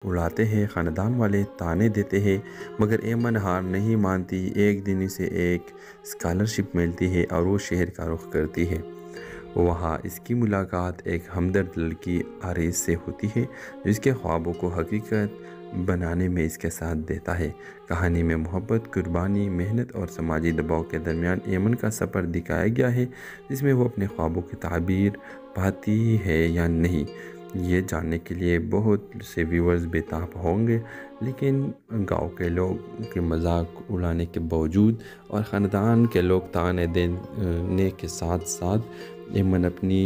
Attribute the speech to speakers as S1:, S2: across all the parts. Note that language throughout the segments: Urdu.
S1: اڑاتے ہیں، خاندان والے تانے دیتے ہیں، مگر ایمن ہار نہیں مانتی۔ ایک دن اسے ایک اسکالرشپ ملتی ہے اور وہ شہر کا رخ کرتی ہے۔ وہاں اس کی ملاقات ایک ہمدرد لڑکی آریز سے ہوتی ہے جو اس کے خوابوں کو حقیقت بنانے میں اس کے ساتھ دیتا ہے۔ کہانی میں محبت، قربانی، محنت اور سماجی دباؤ کے درمیان ایمن کا سفر دکھایا گیا ہے، جس میں وہ اپنے خوابوں کی تعبیر پاتی ہے یا نہیں، یہ جاننے کے لیے بہت سے ویورز بے تاب ہوں گے۔ لیکن گاؤں کے لوگ کے مذاق اڑانے کے باوجود اور خاندان کے لوگ تانے دینے کے ساتھ ساتھ ایمن اپنی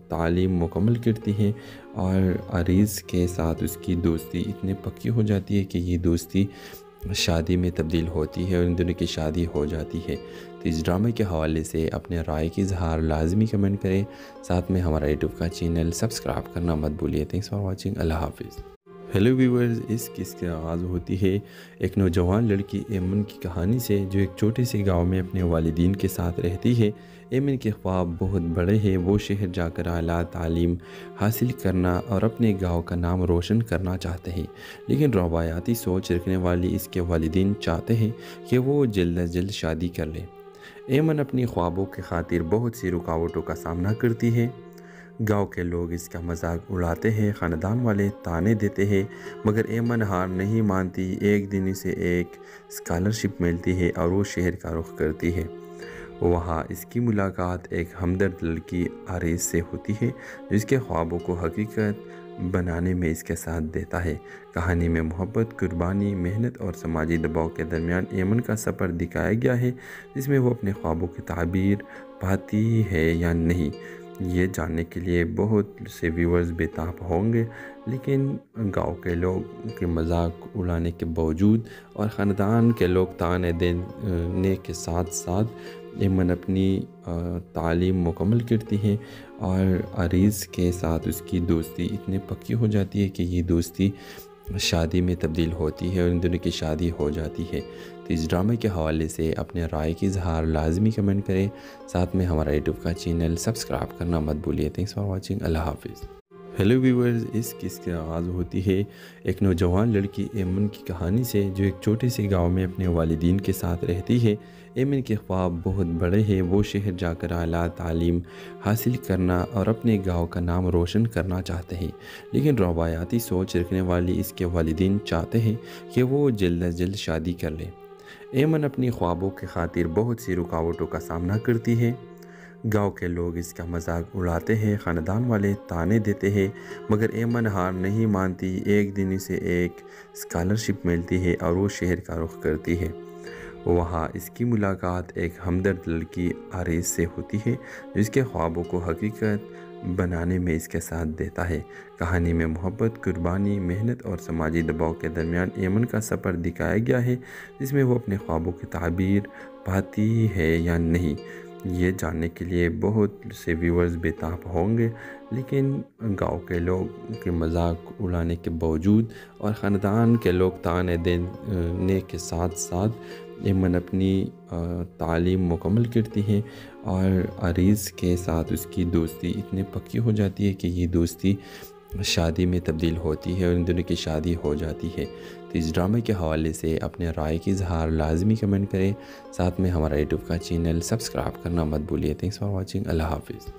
S1: تعلیم مکمل کرتی ہے اور آریز کے ساتھ اس کی دوستی اتنی پکی ہو جاتی ہے کہ یہ دوستی شادی میں تبدیل ہوتی ہے اور ان دونوں کی شادی ہو جاتی ہے۔ تو اس ڈرامے کے حوالے سے اپنے رائے کی اظہار لازمی کمنٹ کریں، ساتھ میں ہمارا یوٹیوب کا چینل سبسکرائب کرنا مت بھولیے۔ تھینکس فار واچنگ، اللہ حافظ۔ ہیلو ویورز، اس قصے کی آغاز ہوتی ہے ایک نوجوان لڑکی ایمن کی کہانی سے جو ایک چھوٹے سے گاؤں میں اپنے والدین کے ساتھ رہتی ہے۔ ایمن کے خواب بہت بڑے ہیں، وہ شہر جا کر اعلیٰ تعلیم حاصل کرنا اور اپنے گاؤں کا نام روشن کرنا چاہتے ہیں، لیکن روایاتی سوچ رکھنے والی اس کے والدین چاہتے ہیں کہ وہ جلد از جلد شادی کر لے۔ ایمن اپنی خوابوں کی خاطر بہت سی رکاوٹوں کا سامنا کرتی ہے۔ گاؤں کے لوگ اس کا مذاق اڑاتے ہیں، خاندان والے تانے دیتے ہیں، مگر ایمن ہار نہیں مانتی۔ ایک دن اسے ایک اسکالرشپ ملتی ہے اور وہ شہر کا رخ کرتی ہے۔ وہاں اس کی ملاقات ایک ہمدرد لڑکی آریز سے ہوتی ہے جو اس کے خوابوں کو حقیقت بنانے میں اس کے ساتھ دیتا ہے۔ کہانی میں محبت، قربانی، محنت اور سماجی دباؤ کے درمیان ایمن کا سفر دکھایا گیا ہے، جس میں وہ اپنے خوابوں کی تعبیر پاتی ہے یا نہیں، یہ جاننے کے لیے بہت سے ویورز بے تاب ہوں گے۔ لیکن گاؤں کے لوگ کے مذاق اڑانے کے باوجود اور خاندان کے لوگ تانے دینے کے ساتھ ساتھ ایمن اپنی تعلیم مکمل کرتی ہے اور آریز کے ساتھ اس کی دوستی اتنی پکی ہو جاتی ہے کہ یہ دوستی شادی میں تبدیل ہوتی ہے اور ان دونوں کی شادی ہو جاتی ہے۔ تو اس ڈرامے کے حوالے سے اپنے رائے کی اظہار لازمی کمنٹ کریں، ساتھ میں ہمارا یوٹیوب کا چینل سبسکرائب کرنا مت بھولیے۔ تھینکس فار واچنگ، اللہ حافظ۔ ہیلو ویورز، اس قصے کی آغاز ہوتی ہے ایک نوجوان لڑکی ایمن کی کہانی سے جو ایک چھوٹے سے گاؤں میں اپنے والدین کے ساتھ رہتی ہے۔ ایمن کے خواب بہت بڑے ہیں، وہ شہر جا کر اعلیٰ تعلیم حاصل کرنا اور اپنے گاؤں کا نام روشن کرنا چاہتے ہیں، لیکن روایاتی سوچ رکھنے والی اس کے والدین چاہتے ہیں کہ وہ جلد از جلد شادی کر لے۔ ایمن اپنی خوابوں کی خاطر بہت سی رکاوٹوں کا سامنا کرتی ہے۔ گاؤں کے لوگ اس کا مذاق اڑاتے ہیں، خاندان والے تانے دیتے ہیں، مگر ایمن ہار نہیں مانتی۔ ایک دن اسے ایک اسکالرشپ ملتی ہے اور وہ شہر کا رخ کرتی ہے۔ وہاں اس کی ملاقات ایک ہمدرد لڑکی آریز سے ہوتی ہے جو اس کے خوابوں کو حقیقت بنانے میں اس کے ساتھ دیتا ہے۔ کہانی میں محبت، قربانی، محنت اور سماجی دباؤ کے درمیان ایمن کا سفر دکھایا گیا ہے، جس میں وہ اپنے خوابوں کی تعبیر پاتی ہے یا نہیں، یہ جاننے کے لیے بہت سے ویورز بے تاب ہوں گے۔ لیکن گاؤں کے لوگ کے مذاق اڑانے کے باوجود اور خاندان کے لوگ تانے دینے کے ساتھ ساتھ ایمن اپنی تعلیم مکمل کرتی ہے اور آریز کے ساتھ اس کی دوستی اتنی پکی ہو جاتی ہے کہ یہ دوستی شادی میں تبدیل ہوتی ہے اور ان دونوں کی شادی ہو جاتی ہے۔ تو اس ڈرامے کے حوالے سے اپنے رائے کی اظہار لازمی کمنٹ کریں، ساتھ میں ہمارا یوٹیوب کا چینل سبسکرائب کرنا مت بھولیے۔ تھینکس فار واچنگ، اللہ حافظ۔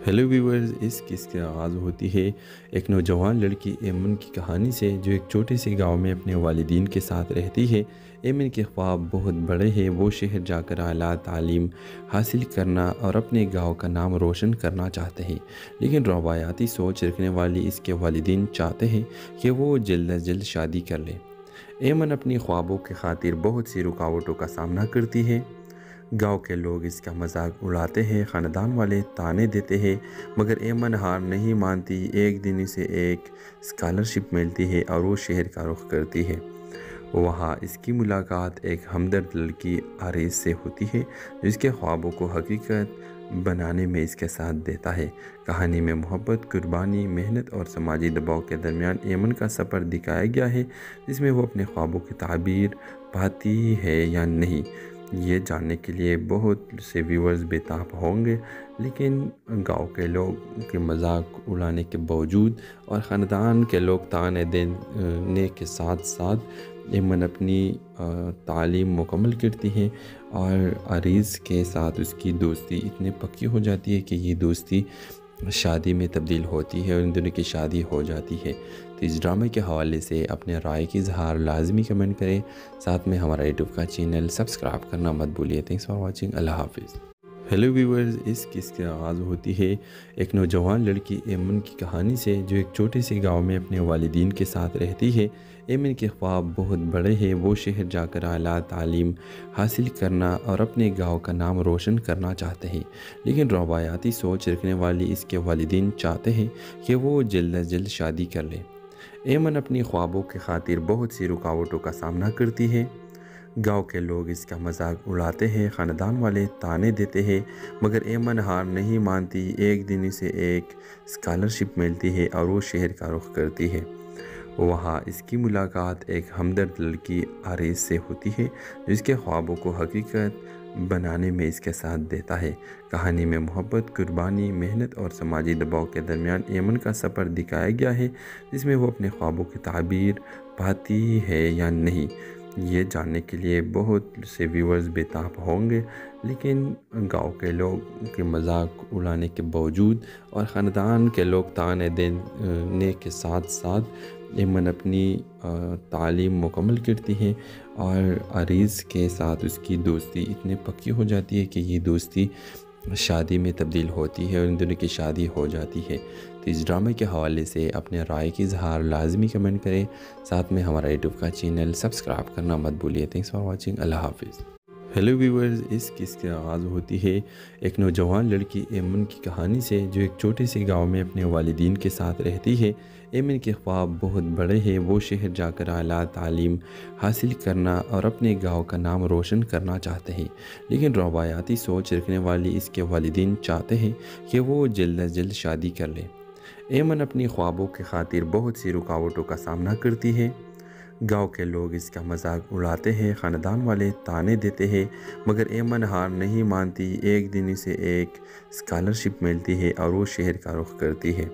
S1: ہیلو ویورز، اس قصے کی آغاز ہوتی ہے ایک نوجوان لڑکی ایمن کی کہانی سے جو ایک چھوٹے سے گاؤں میں اپنے والدین کے ساتھ رہتی ہے۔ ایمن کے خواب بہت بڑے ہیں، وہ شہر جا کر اعلیٰ تعلیم حاصل کرنا اور اپنے گاؤں کا نام روشن کرنا چاہتے ہیں، لیکن روایاتی سوچ رکھنے والی اس کے والدین چاہتے ہیں کہ وہ جلد از جلد شادی کر لے۔ ایمن اپنی خوابوں کی خاطر بہت سی رکاوٹوں کا سامنا کرتی ہے۔ گاؤں کے لوگ اس کا مذاق اڑاتے ہیں، خاندان والے تانے دیتے ہیں، مگر ایمن ہار نہیں مانتی۔ ایک دن اسے ایک اسکالرشپ ملتی ہے اور وہ شہر کا رخ کرتی ہے۔ وہاں اس کی ملاقات ایک ہمدرد لڑکی آریز سے ہوتی ہے جو اس کے خوابوں کو حقیقت بنانے میں اس کے ساتھ دیتا ہے۔ کہانی میں محبت، قربانی، محنت اور سماجی دباؤ کے درمیان ایمن کا سفر دکھایا گیا ہے، جس میں وہ اپنے خوابوں کی تعبیر پاتی ہے یا نہیں، یہ جاننے کے لیے بہت سے ویورز بےتاب ہوں گے، لیکن گاؤں کے لوگ کے مذاق اڑانے کے باوجود اور خاندان کے لوگ تانے دینے کے ساتھ ساتھ ایمن اپنی تعلیم مکمل کرتی ہے، اور عریض کے ساتھ اس کی دوستی اتنی پکی ہو جاتی ہے کہ یہ دوستی شادی میں تبدیل ہوتی ہے اور ان دونوں کی شادی ہو جاتی ہے۔ تو اس ڈرامے کے حوالے سے اپنے رائے کی اظہار لازمی کمنٹ کریں، ساتھ میں ہمارا یوٹیوب کا چینل سبسکرائب کرنا مت بھولیے۔ تھینکس فار واچنگ، اللہ حافظ۔ ہیلو ویورز، اس قصے کا آغاز ہوتی ہے ایک نوجوان لڑکی ایمن کی کہانی سے، جو ایک چھوٹے سے گاؤں میں اپنے والدین کے ساتھ رہتی ہے۔ ایمن کے خواب بہت بڑے ہیں، وہ شہر جا کر اعلیٰ تعلیم حاصل کرنا اور اپنے گاؤں کا نام روشن کرنا چاہتے ہیں، لیکن روایاتی سوچ رکھنے والی اس کے والدین چاہتے ہیں کہ وہ جلد از جلد شادی کر لے۔ ایمن اپنی خوابوں کی خاطر بہت سی رکاوٹوں کا سامنا کرتی ہے۔ گاؤں کے لوگ اس کا مذاق اڑاتے ہیں، خاندان والے تانے دیتے ہیں، مگر ایمن ہار نہیں مانتی۔ ایک دن اسے ایک اسکالرشپ ملتی ہے اور وہ شہر کا رخ کرتی ہے۔ وہاں اس کی ملاقات ایک ہمدرد لڑکی عریض سے ہوتی ہے، جو اس کے خوابوں کو حقیقت بنانے میں اس کے ساتھ دیتا ہے۔ کہانی میں محبت، قربانی، محنت اور سماجی دباؤ کے درمیان ایمن کا سفر دکھایا گیا ہے، جس میں وہ اپنے خوابوں کی تعبیر پاتی ہے یا نہیں۔ یہ جاننے کے لیے بہت سے ویورز بےتاب ہوں گے، لیکن گاؤں کے لوگ کے مذاق اڑانے کے باوجود اور خاندان کے لوگ تانے دینے کے ساتھ ساتھ ایمن اپنی تعلیم مکمل کرتی ہے، اور عریض کے ساتھ اس کی دوستی اتنی پکی ہو جاتی ہے کہ یہ دوستی شادی میں تبدیل ہوتی ہے اور ان دونوں کی شادی ہو جاتی ہے۔ تو اس ڈرامے کے حوالے سے اپنے رائے کی اظہار لازمی کمنٹ کریں، ساتھ میں ہمارا یوٹیوب کا چینل سبسکرائب کرنا مت بھولیے۔ تھینکس فار واچنگ، اللہ حافظ۔ ہیلو ویورز، اس قصے کا آغاز ہوتی ہے ایک نوجوان لڑکی ایمن کی کہانی سے، جو ایک چھوٹے سے گاؤں میں اپنے والدین کے ساتھ رہتی ہے۔ ایمن کے خواب بہت بڑے ہیں، وہ شہر جا کر اعلیٰ تعلیم حاصل کرنا اور اپنے گاؤں کا نام روشن کرنا چاہتے ہیں، لیکن روایاتی سوچ رکھنے والی اس کے والدین چاہتے ہیں کہ وہ جلد از جلد شادی کر لے۔ ایمن اپنی خوابوں کی خاطر بہت سی رکاوٹوں کا سامنا کرتی ہے۔ گاؤں کے لوگ اس کا مذاق اڑاتے ہیں، خاندان والے تانے دیتے ہیں، مگر ایمن ہار نہیں مانتی۔ ایک دن اسے ایک اسکالرشپ ملتی ہے اور وہ شہر کا رخ کرتی ہے۔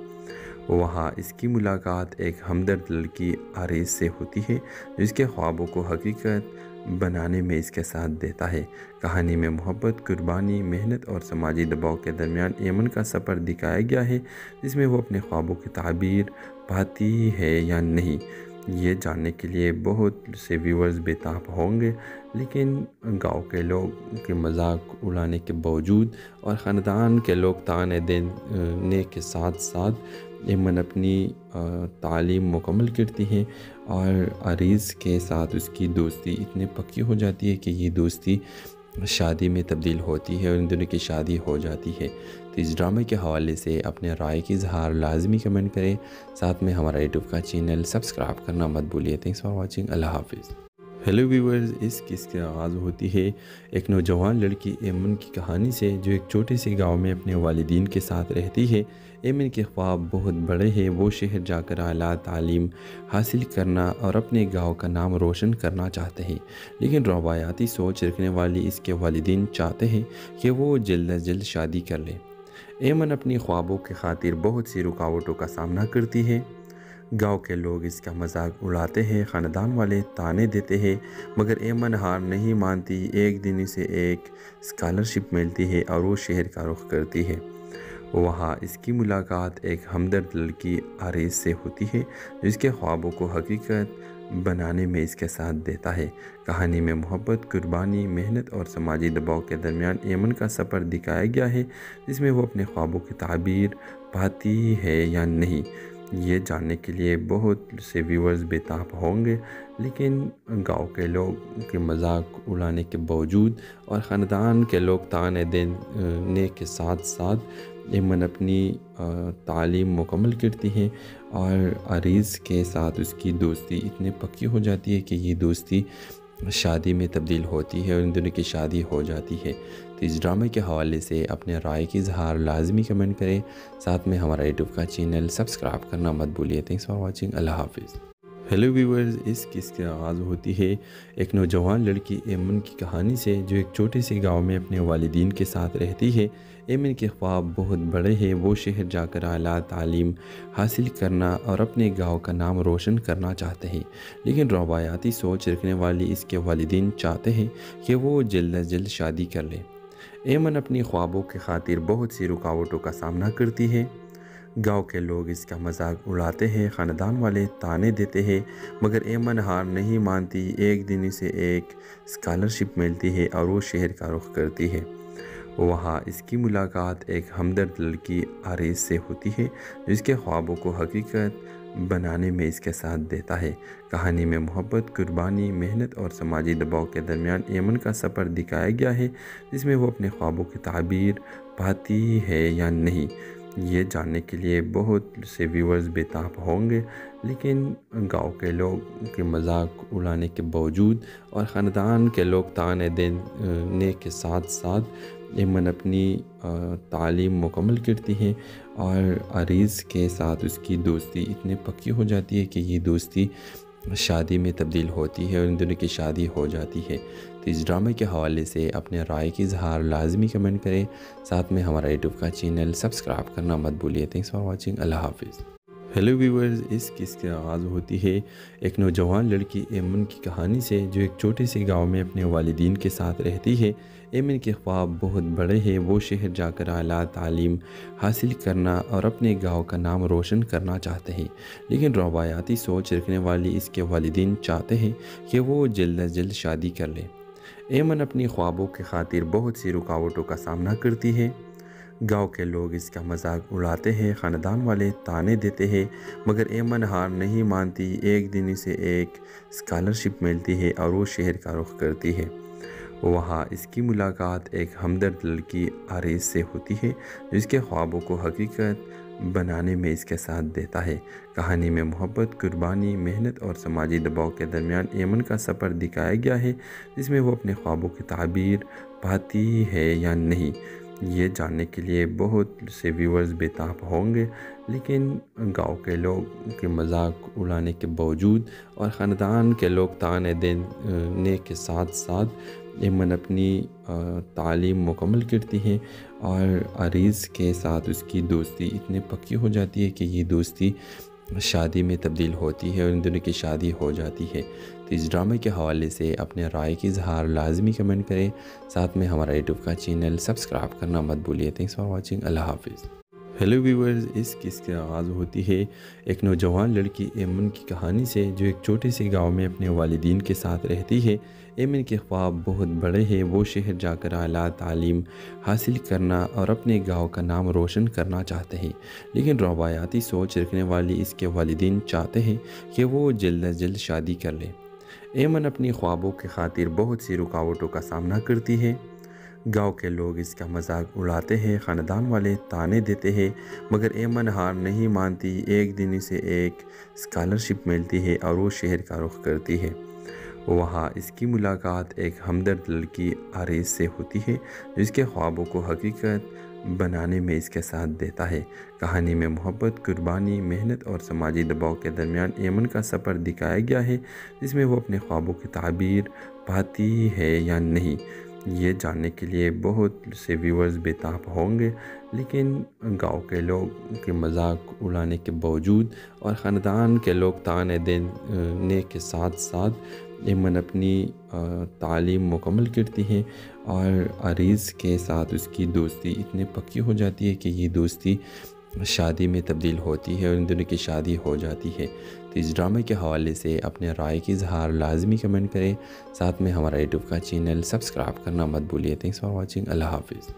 S1: وہاں اس کی ملاقات ایک ہمدرد لڑکی عریض سے ہوتی ہے، جو اس کے خوابوں کو حقیقت بنانے میں اس کے ساتھ دیتا ہے۔ کہانی میں محبت، قربانی، محنت اور سماجی دباؤ کے درمیان ایمن کا سفر دکھایا گیا ہے، جس میں وہ اپنے خوابوں کی تعبیر پاتی ہے یا نہیں۔ یہ جاننے کے لیے بہت سے ویورز بےتاب ہوں گے، لیکن گاؤں کے لوگ کے مذاق اڑانے کے باوجود اور خاندان کے لوگ تانے دینے کے ساتھ ساتھ ایمن اپنی تعلیم مکمل کرتی ہے، اور عریض کے ساتھ اس کی دوستی اتنی پکی ہو جاتی ہے کہ یہ دوستی شادی میں تبدیل ہوتی ہے اور ان دونوں کی شادی ہو جاتی ہے۔ تو اس ڈرامے کے حوالے سے اپنے رائے کی اظہار لازمی کمنٹ کریں، ساتھ میں ہمارا یوٹیوب کا چینل سبسکرائب کرنا مت بھولیے۔ تھینکس فار واچنگ، اللہ حافظ۔ ہیلو ویورز، اس قصے کا آغاز ہوتی ہے ایک نوجوان لڑکی ایمن کی کہانی سے، جو ایک چھوٹے سے گاؤں میں اپنے والدین کے ساتھ رہتی ہے۔ ایمن کے خواب بہت بڑے ہیں، وہ شہر جا کر اعلیٰ تعلیم حاصل کرنا اور اپنے گاؤں کا نام روشن کرنا چاہتے ہیں، لیکن روایاتی سوچ رکھنے والی اس کے والدین چاہتے ہیں کہ وہ جلد از جلد شادی کر لے۔ ایمن اپنی خوابوں کی خاطر بہت سی رکاوٹوں کا سامنا کرتی ہے۔ گاؤں کے لوگ اس کا مذاق اڑاتے ہیں، خاندان والے تانے دیتے ہیں، مگر ایمن ہار نہیں مانتی۔ ایک دن اسے ایک اسکالرشپ ملتی ہے اور وہ شہر کا رخ کرتی ہے۔ وہاں اس کی ملاقات ایک ہمدرد لڑکی عریض سے ہوتی ہے، جو اس کے خوابوں کو حقیقت بنانے میں اس کے ساتھ دیتا ہے۔ کہانی میں محبت، قربانی، محنت اور سماجی دباؤ کے درمیان ایمن کا سفر دکھایا گیا ہے، جس میں وہ اپنے خوابوں کی تعبیر پاتی ہے یا نہیں۔ یہ جاننے کے لیے بہت سے ویورز بےتاب ہوں گے، لیکن گاؤں کے لوگ کے مذاق اڑانے کے باوجود اور خاندان کے لوگ تانے دینے کے ساتھ ساتھ ایمن اپنی تعلیم مکمل کرتی ہے، اور عریض کے ساتھ اس کی دوستی اتنی پکی ہو جاتی ہے کہ یہ دوستی شادی میں تبدیل ہوتی ہے اور ان دونوں کی شادی ہو جاتی ہے۔ تو اس ڈرامے کے حوالے سے اپنے رائے کی اظہار لازمی کمنٹ کریں، ساتھ میں ہمارا یوٹیوب کا چینل سبسکرائب کرنا مت بھولیے۔ تھینکس فار واچنگ، اللہ حافظ۔ ہیلو ویورز، اس قصے کا آغاز ہوتی ہے ایک نوجوان لڑکی ایمن کی کہانی سے جو ایک چھوٹے سے گاؤں میں اپنے والدین کے ساتھ رہتی ہے۔ ایمن کے خواب بہت بڑے ہیں، وہ شہر جا کر اعلیٰ تعلیم حاصل کرنا اور اپنے گاؤں کا نام روشن کرنا چاہتے ہیں، لیکن روایاتی سوچ رکھنے والی اس کے والدین چاہتے ہیں کہ وہ جلد از جلد شادی کر لے۔ ایمن اپنی خوابوں کی خاطر بہت سی رکاوٹوں کا سامنا کرتی ہے۔ گاؤں کے لوگ اس کا مذاق اڑاتے ہیں، خاندان والے طعنے دیتے ہیں، مگر ایمن ہار نہیں مانتی۔ ایک دن اسے ایک اسکالرشپ ملتی ہے اور وہ شہر کا رخ کرتی ہے۔ وہاں اس کی ملاقات ایک ہمدرد لڑکی آریز سے ہوتی ہے جو اس کے خوابوں کو حقیقت بنانے میں اس کے ساتھ دیتا ہے۔ کہانی میں محبت، قربانی، محنت اور سماجی دباؤ کے درمیان ایمن کا سفر دکھایا گیا ہے، جس میں وہ اپنے خوابوں کی تعبیر پاتی ہے یا نہیں، یہ جاننے کے لیے بہت سے ویورز بےتاب ہوں گے۔ لیکن گاؤں کے لوگ کے مذاق اڑانے کے باوجود اور خاندان کے لوگ طعنے دینے کے ساتھ ساتھ ایمن اپنی تعلیم مکمل کرتی ہے اور عریض کے ساتھ اس کی دوستی اتنی پکی ہو جاتی ہے کہ یہ دوستی شادی میں تبدیل ہوتی ہے اور ان دونوں کی شادی ہو جاتی ہے۔ تو اس ڈرامے کے حوالے سے اپنے رائے کی اظہار لازمی کمنٹ کریں، ساتھ میں ہمارا یوٹیوب کا چینل سبسکرائب کرنا مت بھولیے۔ تھینکس فار واچنگ، اللہ حافظ۔ ہیلو ویورز، اس قصے کا آغاز ہوتی ہے ایک نوجوان لڑکی ایمن کی کہانی سے جو ایک چھوٹے سے گاؤں میں اپنے والدین کے ساتھ رہتی ہے۔ ایمن کے خواب بہت بڑے ہیں، وہ شہر جا کر اعلیٰ تعلیم حاصل کرنا اور اپنے گاؤں کا نام روشن کرنا چاہتے ہیں، لیکن روایاتی سوچ رکھنے والی اس کے والدین چاہتے ہیں کہ وہ جلد از جلد شادی کر لے۔ ایمن اپنی خوابوں کی خاطر بہت سی رکاوٹوں کا سامنا کرتی ہے۔ گاؤں کے لوگ اس کا مذاق اڑاتے ہیں، خاندان والے طعنے دیتے ہیں، مگر ایمن ہار نہیں مانتی۔ ایک دن اسے ایک اسکالرشپ ملتی ہے اور وہ شہر کا رخ کرتی ہے۔ وہاں اس کی ملاقات ایک ہمدرد لڑکی آریز سے ہوتی ہے جو اس کے خوابوں کو حقیقت بنانے میں اس کے ساتھ دیتا ہے۔ کہانی میں محبت، قربانی، محنت اور سماجی دباؤ کے درمیان ایمن کا سفر دکھایا گیا ہے، جس میں وہ اپنے خوابوں کی تعبیر پاتی ہے یا نہیں، یہ جاننے کے لیے بہت سے ویورز بےتاب ہوں گے۔ لیکن گاؤں کے لوگ کے مذاق اڑانے کے باوجود اور خاندان کے لوگ طعنے دینے کے ساتھ ساتھ ایمن اپنی تعلیم مکمل کرتی ہے اور عریض کے ساتھ اس کی دوستی اتنی پکی ہو جاتی ہے کہ یہ دوستی شادی میں تبدیل ہوتی ہے اور ان دونوں کی شادی ہو جاتی ہے۔ تو اس ڈرامے کے حوالے سے اپنے رائے کی اظہار لازمی کمنٹ کریں، ساتھ میں ہمارا یوٹیوب کا چینل سبسکرائب کرنا مت بھولیے۔ تھینکس فار واچنگ، اللہ حافظ۔ ہیلو ویورز، اس قصے کا آغاز ہوتی ہے ایک نوجوان لڑکی ایمن کی کہانی سے جو ایک چھوٹے سے گاؤں میں اپنے والدین کے ساتھ رہتی ہے۔ ایمن کے خواب بہت بڑے ہیں، وہ شہر جا کر اعلیٰ تعلیم حاصل کرنا اور اپنے گاؤں کا نام روشن کرنا چاہتے ہیں، لیکن روایاتی سوچ رکھنے والی اس کے والدین چاہتے ہیں کہ وہ جلد از جلد شادی کر لے۔ ایمن اپنی خوابوں کی خاطر بہت سی رکاوٹوں کا سامنا کرتی ہے۔ گاؤں کے لوگ اس کا مذاق اڑاتے ہیں، خاندان والے طعنے دیتے ہیں، مگر ایمن ہار نہیں مانتی۔ ایک دن اسے ایک اسکالرشپ ملتی ہے اور وہ شہر کا رخ کرتی ہے۔ وہاں اس کی ملاقات ایک ہمدرد لڑکی آریز سے ہوتی ہے جو اس کے خوابوں کو حقیقت بنانے میں اس کے ساتھ دیتا ہے۔ کہانی میں محبت، قربانی، محنت اور سماجی دباؤ کے درمیان ایمن کا سفر دکھایا گیا ہے، جس میں وہ اپنے خوابوں کی تعبیر پاتی ہے یا نہیں، یہ جاننے کے لیے بہت سے ویورز بےتاب ہوں گے۔ لیکن گاؤں کے لوگ کے مذاق اڑانے کے باوجود اور خاندان کے لوگ طعنے دینے کے ساتھ ساتھ ایمن اپنی تعلیم مکمل کرتی ہے اور عریض کے ساتھ اس کی دوستی اتنی پکی ہو جاتی ہے کہ یہ دوستی شادی میں تبدیل ہوتی ہے اور ان دونوں کی شادی ہو جاتی ہے۔ تو اس ڈرامے کے حوالے سے اپنے رائے کی اظہار لازمی کمنٹ کریں، ساتھ میں ہمارا یوٹیوب کا چینل سبسکرائب کرنا مت بھولیے۔ تھینکس فار واچنگ، اللہ حافظ۔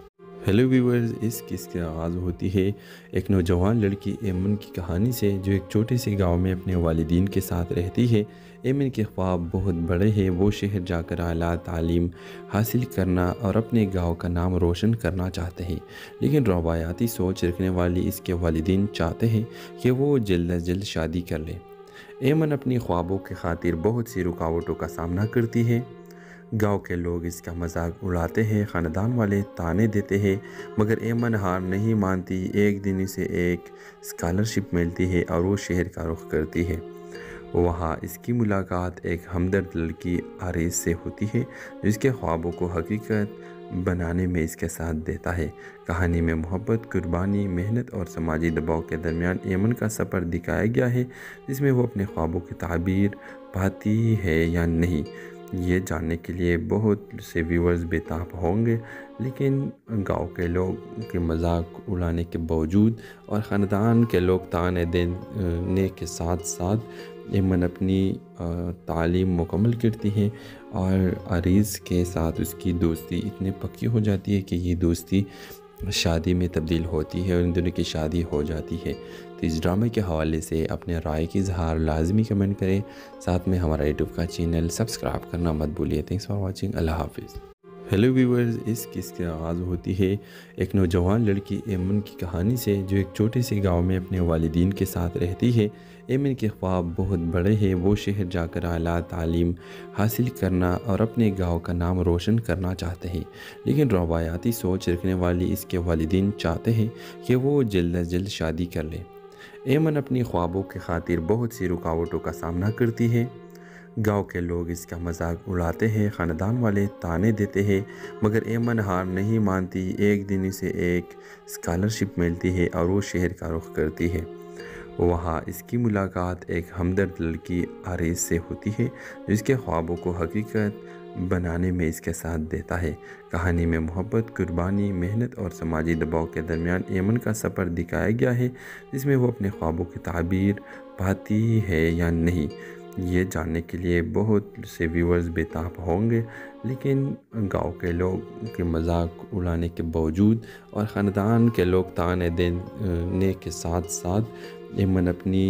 S1: ہیلو ویورز، اس قصے کا آغاز ہوتی ہے ایک نوجوان لڑکی ایمن کی کہانی سے جو ایک چھوٹے سے گاؤں میں اپنے والدین کے ساتھ رہتی ہے۔ ایمن کے خواب بہت بڑے ہیں، وہ شہر جا کر اعلیٰ تعلیم حاصل کرنا اور اپنے گاؤں کا نام روشن کرنا چاہتے ہیں، لیکن روایاتی سوچ رکھنے والی اس کے والدین چاہتے ہیں کہ وہ جلد از جلد شادی کر لے۔ ایمن اپنی خوابوں کی خاطر بہت سی رکاوٹوں کا سامنا کرتی ہے۔ گاؤں کے لوگ اس کا مذاق اڑاتے ہیں، خاندان والے طعنے دیتے ہیں، مگر ایمن ہار نہیں مانتی۔ ایک دن اسے ایک اسکالرشپ ملتی ہے اور وہ شہر کا رخ کرتی ہے۔ وہاں اس کی ملاقات ایک ہمدرد لڑکی آریز سے ہوتی ہے جو اس کے خوابوں کو حقیقت بنانے میں اس کے ساتھ دیتا ہے۔ کہانی میں محبت، قربانی، محنت اور سماجی دباؤ کے درمیان ایمن کا سفر دکھایا گیا ہے، جس میں وہ اپنے خوابوں کی تعبیر پاتی ہے یا نہیں، یہ جاننے کے لیے بہت سے ویورز بےتاب ہوں گے۔ لیکن گاؤں کے لوگ کے مذاق اڑانے کے باوجود اور خاندان کے لوگ تانے دینے کے ساتھ ساتھ ایمن اپنی تعلیم مکمل کرتی ہے اور عریض کے ساتھ اس کی دوستی اتنی پکی ہو جاتی ہے کہ یہ دوستی شادی میں تبدیل ہوتی ہے اور ان دونوں کی شادی ہو جاتی ہے۔ تو اس ڈرامے کے حوالے سے اپنے رائے کی اظہار لازمی کمنٹ کریں، ساتھ میں ہمارا یوٹیوب کا چینل سبسکرائب کرنا مت بھولیے۔ تھینکس فار واچنگ، اللہ حافظ۔ ہیلو ویورز، اس قصے کی آغاز ہوتی ہے ایک نوجوان لڑکی ایمن کی کہانی سے جو ایک چھوٹے سے گاؤں میں اپنے والدین کے ساتھ رہتی ہے۔ ایمن کے خواب بہت بڑے ہیں، وہ شہر جا کر اعلیٰ تعلیم حاصل کرنا اور اپنے گاؤں کا نام روشن کرنا چاہتے ہیں، لیکن روایاتی سوچ رکھنے والی اس کے والدین چاہتے ہیں کہ وہ جلد از جلد شادی کر لے۔ ایمن اپنی خوابوں کی خاطر بہت سی رکاوٹوں کا سامنا کرتی ہے۔ گاؤں کے لوگ اس کا مذاق اڑاتے ہیں، خاندان والے تانے دیتے ہیں، مگر ایمن ہار نہیں مانتی۔ ایک دن اسے ایک اسکالرشپ ملتی ہے اور وہ شہر کا رخ کرتی ہے۔ وہاں اس کی ملاقات ایک ہمدرد لڑکی آریز سے ہوتی ہے جو اس کے خوابوں کو حقیقت بنانے میں اس کے ساتھ دیتا ہے۔ کہانی میں محبت، قربانی، محنت اور سماجی دباؤ کے درمیان ایمن کا سفر دکھایا گیا ہے، جس میں وہ اپنے خوابوں کی تعبیر پاتی ہے یا نہیں، یہ جاننے کے لیے بہت سے ویورز بےتاب ہوں گے۔ لیکن گاؤں کے لوگ کے مذاق اڑانے کے باوجود اور خاندان کے لوگ تانے دینے کے ساتھ ساتھ ایمن اپنی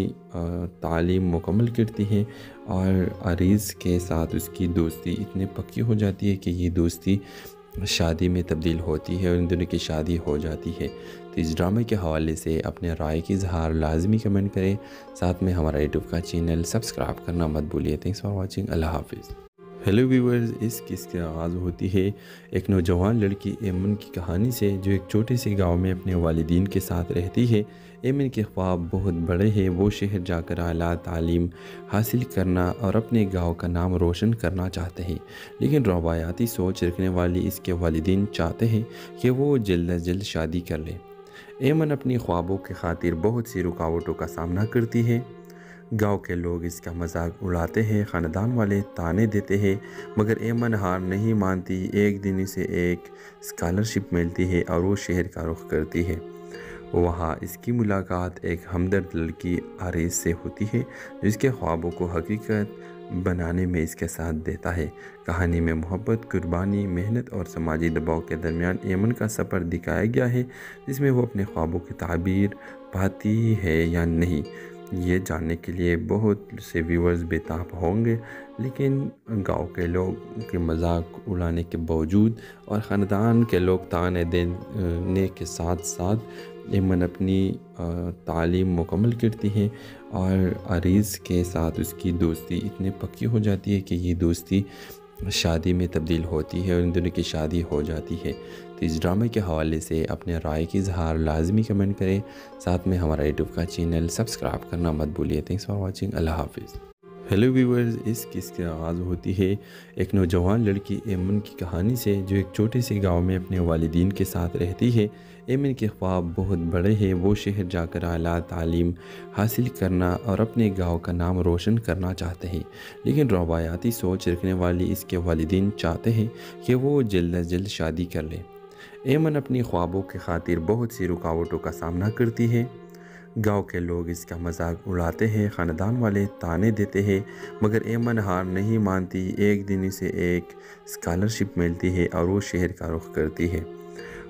S1: تعلیم مکمل کرتی ہے اور عریض کے ساتھ اس کی دوستی اتنی پکی ہو جاتی ہے کہ یہ دوستی شادی میں تبدیل ہوتی ہے اور ان دونوں کی شادی ہو جاتی ہے۔ تو اس ڈرامے کے حوالے سے اپنے رائے کی اظہار لازمی کمنٹ کریں، ساتھ میں ہمارا یوٹیوب کا چینل سبسکرائب کرنا مت بھولیے۔ تھینکس فار واچنگ، اللہ حافظ۔ ہیلو ویورز، اس قصے کی آغاز ہوتی ہے ایک نوجوان لڑکی ایمن کی کہانی سے جو ایک چھوٹے سے گاؤں میں اپنے والدین کے ساتھ رہتی ہے۔ ایمن کے خواب بہت بڑے ہیں، وہ شہر جا کر اعلیٰ تعلیم حاصل کرنا اور اپنے گاؤں کا نام روشن کرنا چاہتے ہیں، لیکن روایاتی سوچ رکھنے والی اس کے والدین چاہتے ہیں کہ وہ جلد از جلد شادی کر لے۔ ایمن اپنی خوابوں کی خاطر بہت سی رکاوٹوں کا سامنا کرتی ہے۔ گاؤں کے لوگ اس کا مذاق اڑاتے ہیں، خاندان والے تانے دیتے ہیں، مگر ایمن ہار نہیں مانتی۔ ایک دن اسے ایک اسکالرشپ ملتی ہے اور وہ شہر کا رخ کرتی ہے۔ وہاں اس کی ملاقات ایک ہمدرد لڑکی آریز سے ہوتی ہے جو اس کے خوابوں کو حقیقت بنانے میں اس کے ساتھ دیتا ہے۔ کہانی میں محبت، قربانی، محنت اور سماجی دباؤ کے درمیان ایمن کا سفر دکھایا گیا ہے، جس میں وہ اپنے خوابوں کی تعبیر پاتی ہے یا نہیں، یہ جاننے کے لیے بہت سے ویورز بےتاب ہوں گے۔ لیکن گاؤں کے لوگ کے مذاق اڑانے کے باوجود اور خاندان کے لوگ تانے دینے کے ساتھ ساتھ ایمن اپنی تعلیم مکمل کرتی ہے اور عریض کے ساتھ اس کی دوستی اتنی پکی ہو جاتی ہے کہ یہ دوستی شادی میں تبدیل ہوتی ہے اور ان دونوں کی شادی ہو جاتی ہے۔ تو اس ڈرامے کے حوالے سے اپنے رائے کی اظہار لازمی کمنٹ کریں، ساتھ میں ہمارا یوٹیوب کا چینل سبسکرائب کرنا مت بھولیے۔ تھینکس فار واچنگ، اللہ حافظ۔ ہیلو ویورز، اس قصے کی آغاز ہوتی ہے ایک نوجوان لڑکی ایمن کی کہانی سے جو ایک چھوٹے سے گاؤں میں اپنے والدین کے ساتھ رہتی ہے۔ ایمن کے خواب بہت بڑے ہیں، وہ شہر جا کر اعلیٰ تعلیم حاصل کرنا اور اپنے گاؤں کا نام روشن کرنا چاہتے ہیں، لیکن روایاتی سوچ رکھنے والی اس کے والدین چاہتے ہیں کہ وہ جلد از جلد شادی کر لے۔ ایمن اپنی خوابوں کی خاطر بہت سی رکاوٹوں کا سامنا کرتی ہے۔ گاؤں کے لوگ اس کا مذاق اڑاتے ہیں، خاندان والے تانے دیتے ہیں، مگر ایمن ہار نہیں مانتی۔ ایک دن اسے ایک اسکالرشپ ملتی ہے اور وہ شہر کا رخ کرتی ہے۔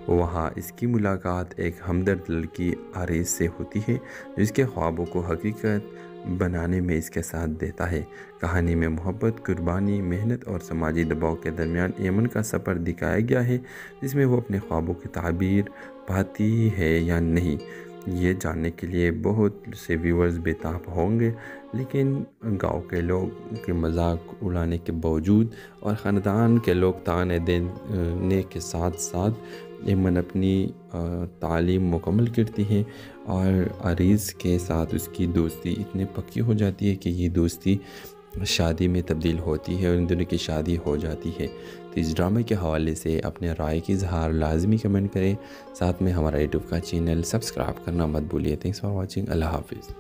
S1: وہاں اس کی ملاقات ایک ہمدرد لڑکی آریز سے ہوتی ہے جو اس کے خوابوں کو حقیقت بنانے میں اس کے ساتھ دیتا ہے۔ کہانی میں محبت، قربانی، محنت اور سماجی دباؤ کے درمیان ایمن کا سفر دکھایا گیا ہے، جس میں وہ اپنے خوابوں کی تعبیر پاتی ہے یا نہیں، یہ جاننے کے لیے بہت سے ویورز بےتاب ہوں گے۔ لیکن گاؤں کے لوگ کے مذاق اڑانے کے باوجود اور خاندان کے لوگ تانے دینے کے ساتھ ساتھ ایمن اپنی تعلیم مکمل کرتی ہے اور عریض کے ساتھ اس کی دوستی اتنی پکی ہو جاتی ہے کہ یہ دوستی شادی میں تبدیل ہوتی ہے اور ان دونوں کی شادی ہو جاتی ہے۔ تو اس ڈرامے کے حوالے سے اپنے رائے کی اظہار لازمی کمنٹ کریں، ساتھ میں ہمارا یوٹیوب کا چینل سبسکرائب کرنا مت بھولیے۔ تھینکس فار واچنگ، اللہ حافظ۔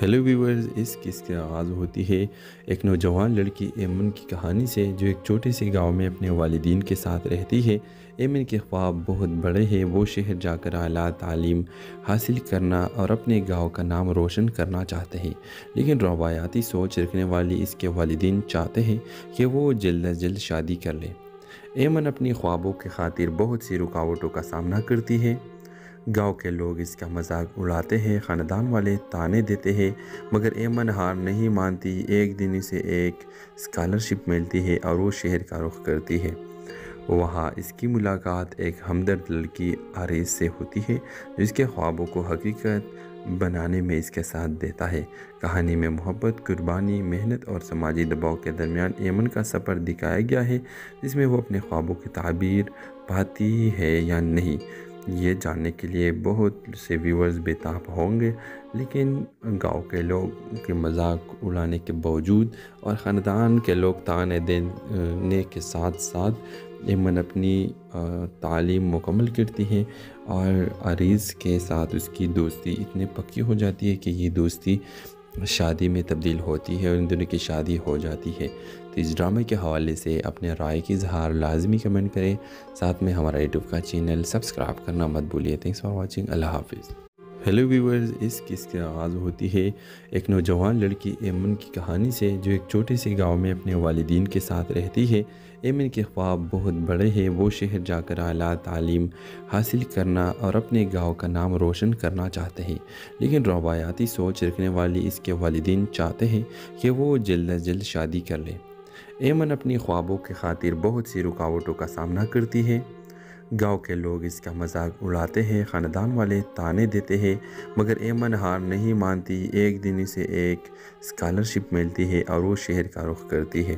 S1: ہیلو ویورز، اس قصے کی آغاز ہوتی ہے ایک نوجوان لڑکی ایمن کی کہانی سے، جو ایک چھوٹے سے گاؤں میں اپنے والدین کے ساتھ رہتی ہے۔ ایمن کے خواب بہت بڑے ہیں، وہ شہر جا کر اعلیٰ تعلیم حاصل کرنا اور اپنے گاؤں کا نام روشن کرنا چاہتے ہیں، لیکن روایاتی سوچ رکھنے والی اس کے والدین چاہتے ہیں کہ وہ جلد از جلد شادی کر لے۔ ایمن اپنی خوابوں کی خاطر بہت سی رکاوٹوں کا سامنا کرتی ہے۔ گاؤں کے لوگ اس کا مذاق اڑاتے ہیں، خاندان والے طعنے دیتے ہیں، مگر ایمن ہار نہیں مانتی۔ ایک دن اسے ایک اسکالرشپ ملتی ہے اور وہ شہر کا رخ کرتی ہے۔ وہاں اس کی ملاقات ایک ہمدرد لڑکی عریض سے ہوتی ہے، جو اس کے خوابوں کو حقیقت بنانے میں اس کے ساتھ دیتا ہے۔ کہانی میں محبت، قربانی، محنت اور سماجی دباؤ کے درمیان ایمن کا سفر دکھایا گیا ہے، جس میں وہ اپنے خوابوں کی تعبیر پاتی ہے یا نہیں، یہ جاننے کے لیے بہت سے ویورز بے تاب ہوں گے۔ لیکن گاؤں کے لوگ کے مذاق اڑانے کے باوجود اور خاندان کے لوگ طعنے دینے کے ساتھ ساتھ ایمن اپنی تعلیم مکمل کرتی ہے اور عریض کے ساتھ اس کی دوستی اتنی پکی ہو جاتی ہے کہ یہ دوستی شادی میں تبدیل ہوتی ہے اور ان دونوں کی شادی ہو جاتی ہے۔ تو اس ڈرامے کے حوالے سے اپنے رائے کی اظہار لازمی کمنٹ کریں، ساتھ میں ہمارا یوٹیوب کا چینل سبسکرائب کرنا مت بھولیے۔ تھینکس فار واچنگ، اللہ حافظ۔ ہیلو ویورز، اس قصے کی آغاز ہوتی ہے ایک نوجوان لڑکی ایمن کی کہانی سے، جو ایک چھوٹے سے گاؤں میں اپنے والدین کے ساتھ رہتی ہے۔ ایمن کے خواب بہت بڑے ہیں، وہ شہر جا کر اعلیٰ تعلیم حاصل کرنا اور اپنے گاؤں کا نام روشن کرنا چاہتے ہیں، لیکن روایاتی سوچ رکھنے والی اس کے والدین چاہتے ہیں کہ وہ جلد از جلد شادی کر لے۔ ایمن اپنی خوابوں کی خاطر بہت سی رکاوٹوں کا سامنا کرتی ہے۔ گاؤں کے لوگ اس کا مذاق اڑاتے ہیں، خاندان والے طعنے دیتے ہیں، مگر ایمن ہار نہیں مانتی۔ ایک دن اسے ایک اسکالرشپ ملتی ہے اور وہ شہر کا رخ کرتی ہے۔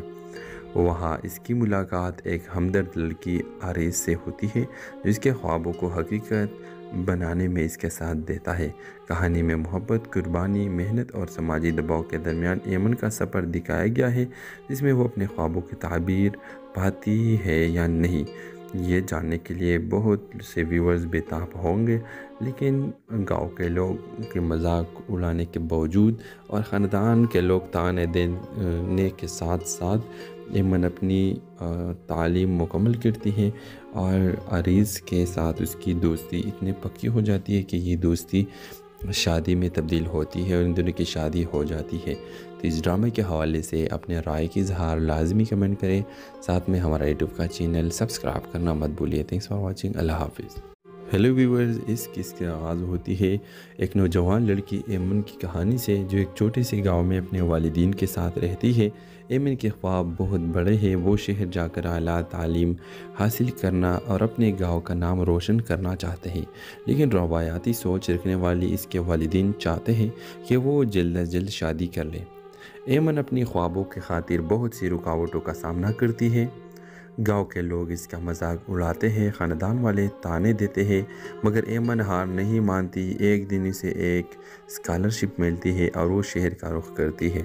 S1: وہاں اس کی ملاقات ایک ہمدرد لڑکی عریض سے ہوتی ہے، جو اس کے خوابوں کو حقیقت بنانے میں اس کے ساتھ دیتا ہے۔ کہانی میں محبت، قربانی، محنت اور سماجی دباؤ کے درمیان ایمن کا سفر دکھایا گیا ہے، جس میں وہ اپنے خوابوں کی تعبیر پاتی ہے یا نہیں، یہ جاننے کے لیے بہت سے ویورز بے تاب ہوں گے۔ لیکن گاؤں کے لوگ کے مذاق اڑانے کے باوجود اور خاندان کے لوگ طعنے دینے کے ساتھ ساتھ ایمن اپنی تعلیم مکمل کرتی ہے اور عریض کے ساتھ اس کی دوستی اتنی پکی ہو جاتی ہے کہ یہ دوستی شادی میں تبدیل ہوتی ہے اور ان دونوں کی شادی ہو جاتی ہے۔ تو اس ڈرامے کے حوالے سے اپنے رائے کی اظہار لازمی کمنٹ کریں، ساتھ میں ہمارا یوٹیوب کا چینل سبسکرائب کرنا مت بھولیے۔ تھینکس فار واچنگ، اللہ حافظ۔ ہیلو ویورز، اس قصے کی آغاز ہوتی ہے ایک نوجوان لڑکی ایمن کی کہانی سے، جو ایک چھوٹے سے گاؤں میں اپنے والدین کے ساتھ رہتی ہے۔ ایمن کے خواب بہت بڑے ہیں، وہ شہر جا کر اعلیٰ تعلیم حاصل کرنا اور اپنے گاؤں کا نام روشن کرنا چاہتے ہیں، لیکن روایاتی سوچ رکھنے والی اس کے والدین چاہتے ہیں کہ وہ جلد از جلد شادی کر لے۔ ایمن اپنی خوابوں کی خاطر بہت سی رکاوٹوں کا سامنا کرتی ہے۔ گاؤں کے لوگ اس کا مذاق اڑاتے ہیں، خاندان والے طعنے دیتے ہیں، مگر ایمن ہار نہیں مانتی۔ ایک دن اسے ایک اسکالرشپ ملتی ہے اور وہ شہر کا رخ کرتی ہے۔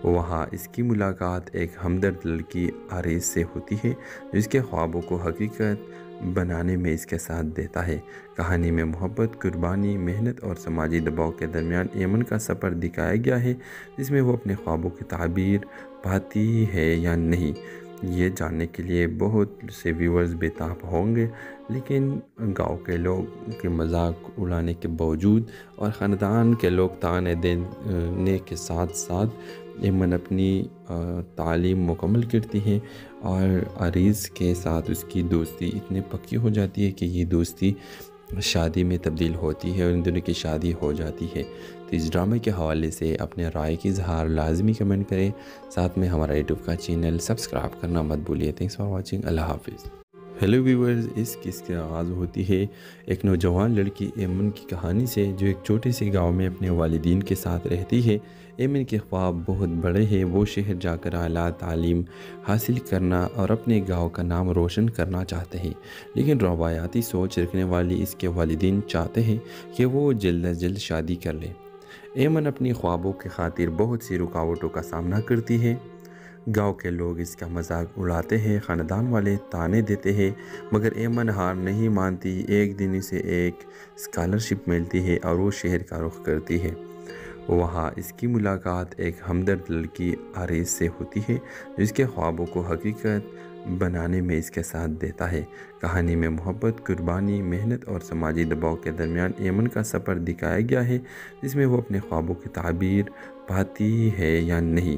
S1: وہاں اس کی ملاقات ایک ہمدرد لڑکی عریض سے ہوتی ہے، جو اس کے خوابوں کو حقیقت بنانے میں اس کے ساتھ دیتا ہے۔ کہانی میں محبت، قربانی، محنت اور سماجی دباؤ کے درمیان ایمن کا سفر دکھایا گیا ہے، جس میں وہ اپنے خوابوں کی تعبیر پاتی ہے یا نہیں، یہ جاننے کے لیے بہت سے ویورز بے تاب ہوں گے۔ لیکن گاؤں کے لوگ کے مذاق اڑانے کے باوجود اور خاندان کے لوگ طعنے دینے کے ساتھ ساتھ ایمن اپنی تعلیم مکمل کرتی ہے اور عریض کے ساتھ اس کی دوستی اتنی پکی ہو جاتی ہے کہ یہ دوستی شادی میں تبدیل ہوتی ہے اور ان دونوں کی شادی ہو جاتی ہے۔ تو اس ڈرامے کے حوالے سے اپنے رائے کی اظہار لازمی کمنٹ کریں، ساتھ میں ہمارا یوٹیوب کا چینل سبسکرائب کرنا مت بھولیے۔ تھینکس فار واچنگ، اللہ حافظ۔ ہیلو ویورز، اس قصے کی آغاز ہوتی ہے ایک نوجوان لڑکی ایمن کی کہانی سے، جو ایک چھوٹے سے گاؤں میں اپنے والدین کے ساتھ رہتی ہے۔ ایمن کے خواب بہت بڑے ہیں، وہ شہر جا کر اعلیٰ تعلیم حاصل کرنا اور اپنے گاؤں کا نام روشن کرنا چاہتے ہیں، لیکن روایاتی سوچ رکھنے والی اس کے والدین چاہتے ہیں کہ وہ جلد از جلد شادی کر لے۔ ایمن اپنی خوابوں کی خاطر بہت سی رکاوٹوں کا سامنا کرتی ہے۔ گاؤں کے لوگ اس کا مذاق اڑاتے ہیں، خاندان والے طعنے دیتے ہیں، مگر ایمن ہار نہیں مانتی۔ ایک دن اسے ایک اسکالرشپ ملتی ہے اور وہ شہر کا رخ کرتی ہے۔ وہاں اس کی ملاقات ایک ہمدرد لڑکی آریز سے ہوتی ہے جو اس کے خوابوں کو حقیقت بنانے میں اس کے ساتھ دیتا ہے۔ کہانی میں محبت، قربانی، محنت اور سماجی دباؤ کے درمیان ایمن کا سفر دکھایا گیا ہے، جس میں وہ اپنے خوابوں کی تعبیر پاتی ہے یا نہیں،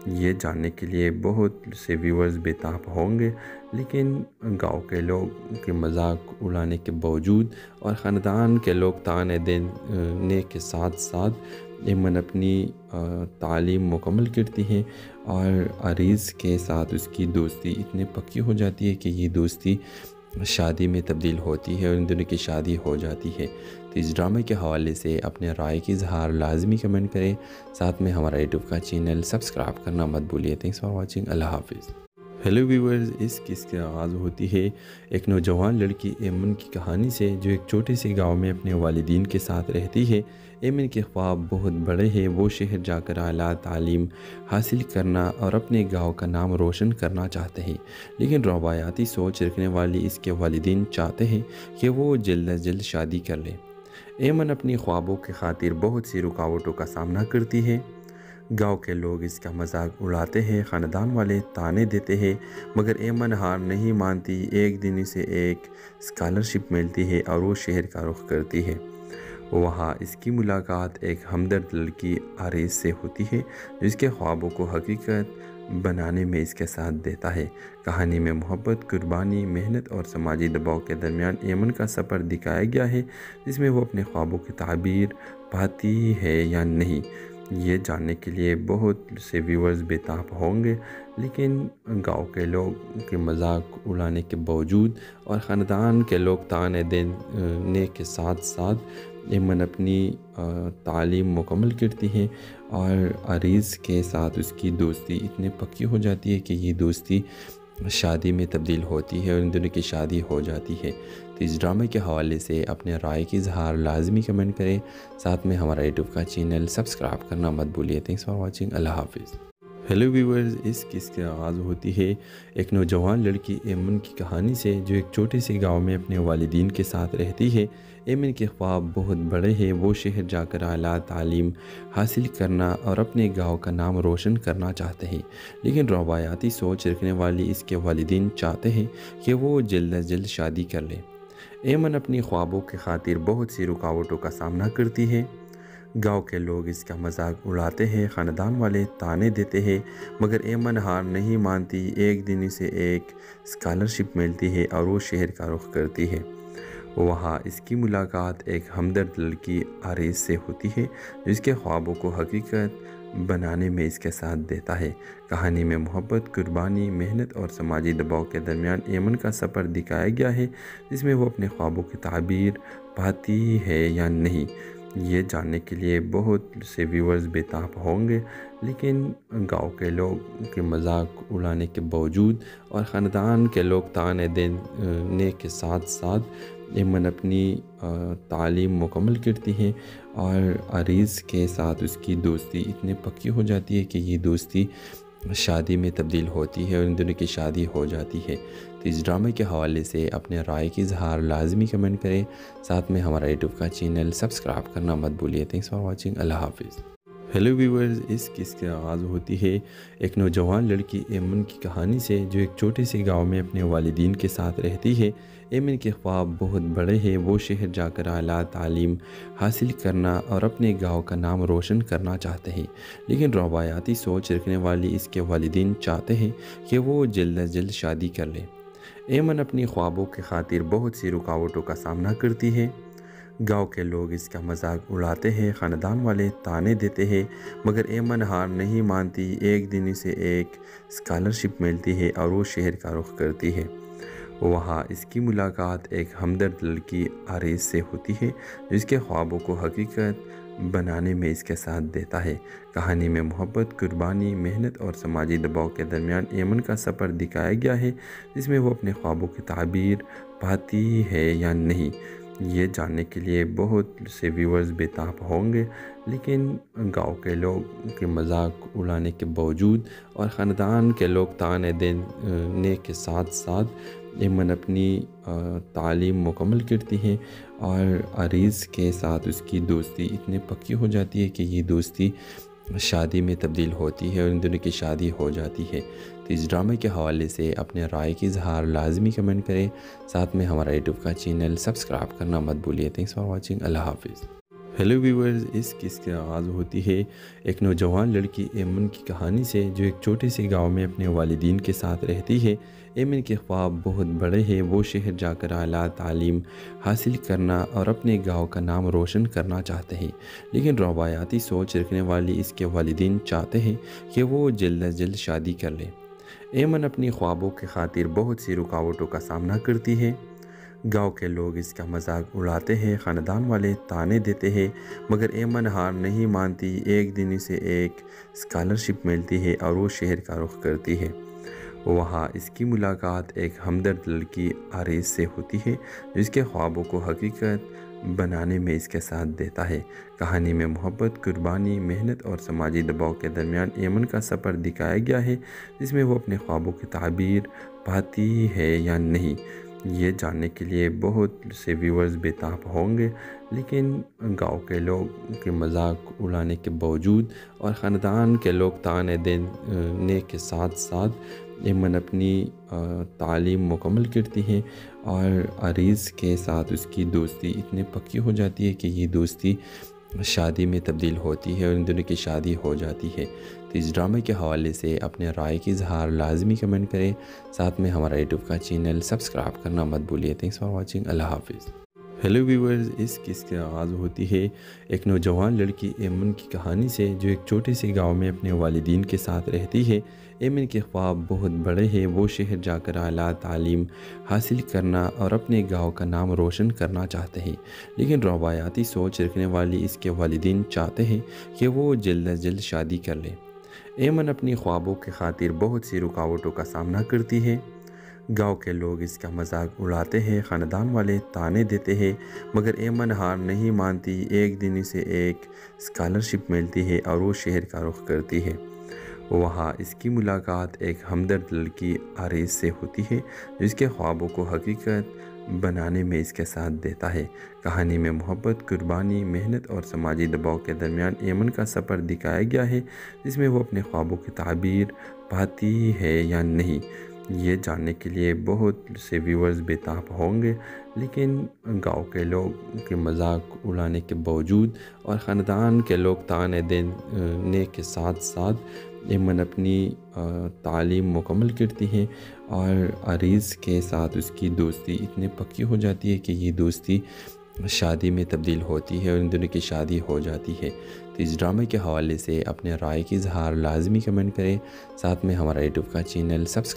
S1: یہ جاننے کے لیے بہت سے ویورز بےتاب ہوں گے۔ لیکن گاؤں کے لوگ کے مذاق اڑانے کے باوجود اور خاندان کے لوگ طعنے دینے کے ساتھ ساتھ ایمن اپنی تعلیم مکمل کرتی ہے اور عریض کے ساتھ اس کی دوستی اتنی پکی ہو جاتی ہے کہ یہ دوستی شادی میں تبدیل ہوتی ہے اور ان دونوں کی شادی ہو جاتی ہے۔ تو اس ڈرامے کے حوالے سے اپنے رائے کی اظہار لازمی کمنٹ کریں، ساتھ میں ہمارا یوٹیوب کا چینل سبسکرائب کرنا مت بھولیے۔ Thanks for watching. اللہ حافظ۔ ہیلو ویورز، اس قصے کی آغاز ہوتی ہے ایک نوجوان لڑکی ایمن کی کہانی سے جو ایک چھوٹے سے گاؤں میں اپنے والدین کے ساتھ رہتی ہے۔ ایمن کے خواب بہت بڑے ہیں، وہ شہر جا کر اعلیٰ تعلیم حاصل کرنا اور اپنے گاؤں کا نام روشن کرنا چاہتے ہیں، لیکن روایاتی سوچ رکھنے والی اس کے والدین چاہتے ہیں کہ وہ جلد از جلد شادی کر لے۔ ایمن اپنی خوابوں کی خاطر بہت سی رکاوٹوں کا سامنا کرتی ہے۔ گاؤں کے لوگ اس کا مذاق اڑاتے ہیں، خاندان والے طعنے دیتے ہیں، مگر ایمن ہار نہیں مانتی۔ ایک دن اسے ایک اسکالرشپ ملتی ہے اور وہ شہر کا رخ کرتی ہے۔ وہاں اس کی ملاقات ایک ہمدرد لڑکی آریز سے ہوتی ہے جو اس کے خوابوں کو حقیقت بنانے میں اس کے ساتھ دیتا ہے۔ کہانی میں محبت، قربانی، محنت اور سماجی دباؤ کے درمیان ایمن کا سفر دکھایا گیا ہے، جس میں وہ اپنے خوابوں کی تعبیر پاتی ہے یا نہیں، یہ جاننے کے لیے بہت سے ویورز بےتاب ہوں گے۔ لیکن گاؤں کے لوگ کے مذاق اڑانے کے باوجود اور خاندان کے لوگ طعنے دینے کے ساتھ ساتھ ایمن اپنی تعلیم مکمل کرتی ہے اور عریض کے ساتھ اس کی دوستی اتنی پکی ہو جاتی ہے کہ یہ دوستی شادی میں تبدیل ہوتی ہے اور ان دونوں کی شادی ہو جاتی ہے۔ تو اس ڈرامے کے حوالے سے اپنے رائے کی اظہار لازمی کمنٹ کریں، ساتھ میں ہمارا یوٹیوب کا چینل سبسکرائب کرنا مت بھولیے۔ Thanks for watching. اللہ حافظ۔ ہیلو ویورز، اس قصے کی آغاز ہوتی ہے ایک نوجوان لڑکی ایمن کی کہانی سے جو ایک چھوٹے سے گاؤں میں اپنے والدین کے ساتھ رہتی ہے۔ ایمن کے خواب بہت بڑے ہیں، وہ شہر جا کر اعلیٰ تعلیم حاصل کرنا اور اپنے گاؤں کا نام روشن کرنا چاہتے ہیں، لیکن روایاتی سوچ رکھنے والی اس کے والدین چاہتے ہیں کہ وہ جلد از جلد شادی کر لے۔ ایمن اپنی خوابوں کی خاطر بہت سی رکاوٹوں کا سامنا کرتی ہے۔ گاؤں کے لوگ اس کا مذاق اڑاتے ہیں، خاندان والے طعنے دیتے ہیں، مگر ایمن ہار نہیں مانتی۔ ایک دن اسے ایک اسکالرشپ ملتی ہے اور وہ شہر کا رخ کرتی ہے۔ وہاں اس کی ملاقات ایک ہمدرد لڑکی آریز سے ہوتی ہے جو اس کے خوابوں کو حقیقت بنانے میں اس کے ساتھ دیتا ہے۔ کہانی میں محبت، قربانی، محنت اور سماجی دباؤ کے درمیان ایمن کا سفر دکھایا گیا ہے، جس میں وہ اپنے خوابوں کی تعبیر پاتی ہے یا نہیں، یہ جاننے کے لیے بہت سے ویورز بےتاب ہوں گے۔ لیکن گاؤں کے لوگ کے مذاق اڑانے کے باوجود اور خاندان کے لوگ طعنے دینے کے ساتھ ساتھ ایمن اپنی تعلیم مکمل کرتی ہے اور عریض کے ساتھ اس کی دوستی اتنی پکی ہو جاتی ہے کہ یہ دوستی شادی میں تبدیل ہوتی ہے اور ان دونوں کی شادی ہو جاتی ہے۔ تو اس ڈرامے کے حوالے سے اپنے رائے کی اظہار لازمی کمنٹ کریں، ساتھ میں ہمارا یوٹیوب کا چینل سبسکرائب کرنا مت بھولیے۔ Thanks for watching. اللہ حافظ۔ ہیلو ویورز، اس قصے کی آغاز ہوتی ہے ایک نوجوان لڑکی ایمن کی کہانی سے جو ایک چھوٹے سے گاؤں میں اپنے والدین کے ساتھ رہتی ہے۔ ایمن کے خواب بہت بڑے ہیں، وہ شہر جا کر اعلیٰ تعلیم حاصل کرنا اور اپنے گاؤں کا نام روشن کرنا چاہتے ہیں، لیکن روایاتی سوچ رکھنے والی اس کے والدین چاہتے ہیں کہ وہ جلد از جلد شادی کر لے۔ ایمن اپنی خوابوں کی خاطر بہت سی رکاوٹوں کا سامنا کرتی ہے۔ گاؤں کے لوگ اس کا مذاق اڑاتے ہیں، خاندان والے طعنے دیتے ہیں، مگر ایمن ہار نہیں مانتی۔ ایک دن اسے ایک اسکالرشپ ملتی ہے اور وہ شہر کا رخ کرتی ہے۔ وہاں اس کی ملاقات ایک ہمدرد لڑکی آریز سے ہوتی ہے جو اس کے خوابوں کو حقیقت بنانے میں اس کے ساتھ دیتا ہے۔ کہانی میں محبت، قربانی، محنت اور سماجی دباؤ کے درمیان ایمن کا سفر دکھایا گیا ہے، جس میں وہ اپنے خوابوں کی تعبیر پاتی ہے یا نہیں، یہ جاننے کے لیے بہت سے ویورز بےتاب ہوں گے۔ لیکن گاؤں کے لوگ کے مذاق اڑانے کے باوجود اور خاندان کے لوگ تانے دینے کے ساتھ ساتھ ایمن اپنی تعلیم مکمل کرتی ہے، اور عریض کے ساتھ اس کی دوستی اتنی پکی ہو جاتی ہے کہ یہ دوستی شادی میں تبدیل ہوتی ہے اور ان دونوں کی شادی ہو جاتی ہے۔ تو اس ڈرامے کے حوالے سے اپنے رائے کی اظہار لازمی کمنٹ کریں، ساتھ میں ہمارا یوٹیوب کا چینل سبسکرائب کرنا مت بھولیے۔ تھینکس فار واچنگ، اللہ حافظ۔ ہیلو ویورز، اس قصے کی آغاز ہوتی ہے ایک نوجوان لڑکی ایمن کی کہانی سے، جو ایک چھوٹے سے گاؤں میں اپنے والدین کے ساتھ رہتی ہے۔ ایمن کے خواب بہت بڑے ہیں، وہ شہر جا کر اعلیٰ تعلیم حاصل کرنا اور اپنے گاؤں کا نام روشن کرنا چاہتے ہیں، لیکن روایاتی سوچ رکھنے والی اس کے والدین چاہتے ہیں کہ وہ جلد از جلد شادی کر لے۔ ایمن اپنی خوابوں کی خاطر بہت سی رکاوٹوں کا سامنا کرتی ہے۔ گاؤں کے لوگ اس کا مذاق اڑاتے ہیں، خاندان والے تانے دیتے ہیں، مگر ایمن ہار نہیں مانتی۔ ایک دن اسے ایک اسکالرشپ ملتی ہے اور وہ شہر کا رخ کرتی ہے۔ وہاں اس کی ملاقات ایک ہمدرد لڑکی عریض سے ہوتی ہے، جو اس کے خوابوں کو حقیقت بنانے میں اس کے ساتھ دیتا ہے۔ کہانی میں محبت، قربانی، محنت اور سماجی دباؤ کے درمیان ایمن کا سفر دکھایا گیا ہے، جس میں وہ اپنے خوابوں کی تعبیر پاتی ہے یا نہیں، یہ جاننے کے لیے بہت سے ویورز بےتاب ہوں گے۔ لیکن گاؤں کے لوگ کے مذاق اڑانے کے باوجود اور خاندان کے لوگ تانے دینے کے ساتھ ساتھ ایمن اپنی تعلیم مکمل کرتی ہے، اور عریض کے ساتھ اس کی دوستی اتنی پکی ہو جاتی ہے کہ یہ دوستی شادی میں تبدیل ہوتی ہے اور ان دونوں کی شادی ہو جاتی ہے۔ تو اس ڈرامے کے حوالے سے اپنے رائے کی اظہار لازمی کمنٹ کریں، ساتھ میں ہمارا یوٹیوب کا چینل سبسکرائب کرنا مت بھولیے۔ تھینکس فار واچنگ، اللہ حافظ۔ ہیلو ویورز، اس قصے کی آغاز ہوتی ہے ایک نوجوان لڑکی ایمن کی کہانی سے، جو ایک چھوٹے سے گاؤں میں اپنے والدین کے ساتھ رہتی ہے۔ ایمن کے خواب بہت بڑے ہیں، وہ شہر جا کر اعلیٰ تعلیم حاصل کرنا اور اپنے گاؤں کا نام روشن کرنا چاہتے ہیں، لیکن روایاتی سوچ رکھنے والی اس کے والدین چاہتے ہیں کہ وہ جلد از جلد شادی کر لے۔ ایمن اپنی خوابوں کی خاطر بہت سی رکاوٹوں کا سامنا کرتی ہے۔ گاؤں کے لوگ اس کا مذاق اڑاتے ہیں، خاندان والے تانے دیتے ہیں، مگر ایمن ہار نہیں مانتی۔ ایک دن اسے ایک اسکالرشپ ملتی ہے اور وہ شہر کا رخ کرتی ہے۔ وہاں اس کی ملاقات ایک ہمدرد لڑکی عریض سے ہوتی ہے، جو اس کے خوابوں کو حقیقت بنانے میں اس کے ساتھ دیتا ہے۔ کہانی میں محبت، قربانی، محنت اور سماجی دباؤ کے درمیان ایمن کا سفر دکھایا گیا ہے، جس میں وہ اپنے خوابوں کی تعبیر پاتی ہے یا نہیں، یہ جاننے کے لیے بہت سے ویورز بےتاب ہوں گے۔ لیکن گاؤں کے لوگ کے مذاق اڑانے کے باوجود اور خاندان کے لوگ تانے دینے کے ساتھ ساتھ ایمن اپنی تعلیم مکمل کرتی ہے، اور عریض کے ساتھ اس کی دوستی اتنی پکی ہو جاتی ہے کہ یہ دوستی شادی میں تبدیل ہوتی ہے اور ان دونوں کی شادی ہو جاتی ہے۔ تو اس ڈرامے کے حوالے سے اپنے رائے کی اظہار لازمی کمنٹ کریں، ساتھ میں ہمارا یوٹیوب کا چینل سبسکرائب